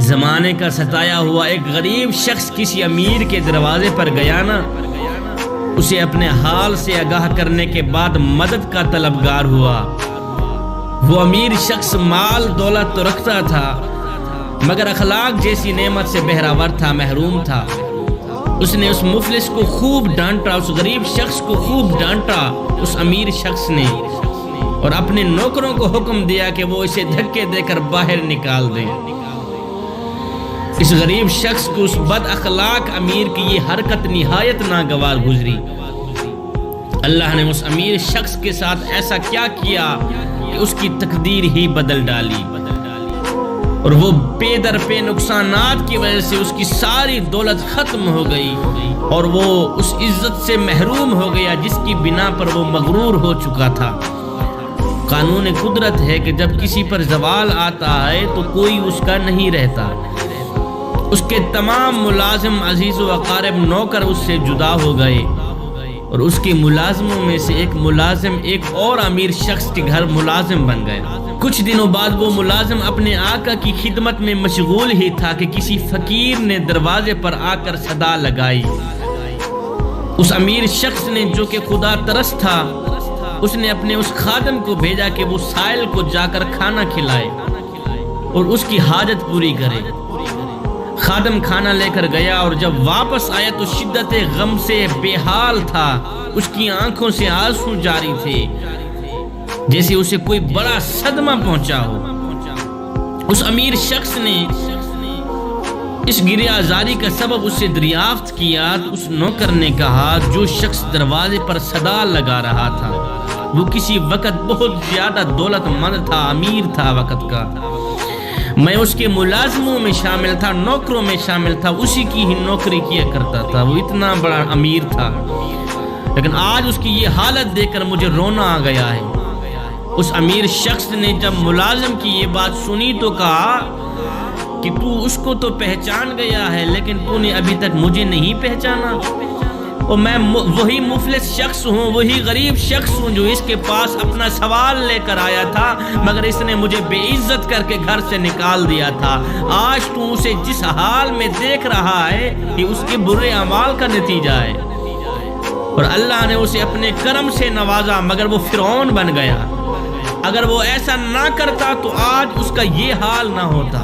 زمانے کا ستایا ہوا ایک غریب شخص کسی امیر کے دروازے پر گیا نا، اسے اپنے حال سے آگاہ کرنے کے بعد مدد کا طلبگار ہوا۔ وہ امیر شخص مال دولت تو رکھتا تھا مگر اخلاق جیسی نعمت سے بہراور تھا، محروم تھا۔ اس نے اس مفلس کو خوب ڈانٹا، اس غریب شخص کو خوب ڈانٹا اس امیر شخص نے، اور اپنے نوکروں کو حکم دیا کہ وہ اسے دھکے دے کر باہر نکال دیں۔ اس غریب شخص کو اس بد اخلاق امیر کی یہ حرکت نہایت ناگوار گزری۔ اللہ نے اس امیر شخص کے ساتھ ایسا کیا کیا کہ اس کی تقدیر ہی بدل ڈالی، اور وہ پے در پے نقصانات کی وجہ سے اس کی ساری دولت ختم ہو گئی، اور وہ اس عزت سے محروم ہو گیا جس کی بنا پر وہ مغرور ہو چکا تھا۔ قانون قدرت ہے کہ جب کسی پر زوال آتا ہے تو کوئی اس کا نہیں رہتا۔ اس کے تمام ملازم عزیز و اقارب نوکر اس سے جدا ہو گئے، اور اس کے ملازموں میں سے ایک ملازم ایک اور امیر شخص کے گھر ملازم بن گیا۔ کچھ دنوں بعد وہ ملازم اپنے آقا کی خدمت میں مشغول ہی تھا کہ کسی فقیر نے دروازے پر آ کر صدا لگائی۔ اس امیر شخص نے جو کہ خدا ترس تھا، اس نے اپنے اس خادم کو بھیجا کہ وہ سائل کو جا کر کھانا کھلائے اور اس کی حاجت پوری کرے۔ خادم کھانا لے کر گیا اور جب واپس آیا تو شدت غم سے بے حال تھا، اس کی آنکھوں سے آنسو جاری تھے جیسے اسے کوئی بڑا صدمہ پہنچا ہو۔ اس امیر شخص نے اس گریہ زاری کا سبب اس سے دریافت کیا تو اس نوکر نے کہا، جو شخص دروازے پر صدا لگا رہا تھا وہ کسی وقت بہت زیادہ دولت مند تھا، امیر تھا وقت کا۔ میں اس کے ملازموں میں شامل تھا، نوکروں میں شامل تھا، اسی کی ہی نوکری کیا کرتا تھا، وہ اتنا بڑا امیر تھا، لیکن آج اس کی یہ حالت دیکھ کر مجھے رونا آ گیا ہے۔ اس امیر شخص نے جب ملازم کی یہ بات سنی تو کہا کہ تو اس کو تو پہچان گیا ہے لیکن تو نے ابھی تک مجھے نہیں پہچانا، اور میں وہی مفلس شخص ہوں، وہی غریب شخص ہوں جو اس کے پاس اپنا سوال لے کر آیا تھا، مگر اس نے مجھے بے عزت کر کے گھر سے نکال دیا تھا۔ آج تو اسے جس حال میں دیکھ رہا ہے کہ اس کے برے اعمال کا نتیجہ ہے، اور اللہ نے اسے اپنے کرم سے نوازا مگر وہ فرعون بن گیا۔ اگر وہ ایسا نہ کرتا تو آج اس کا یہ حال نہ ہوتا۔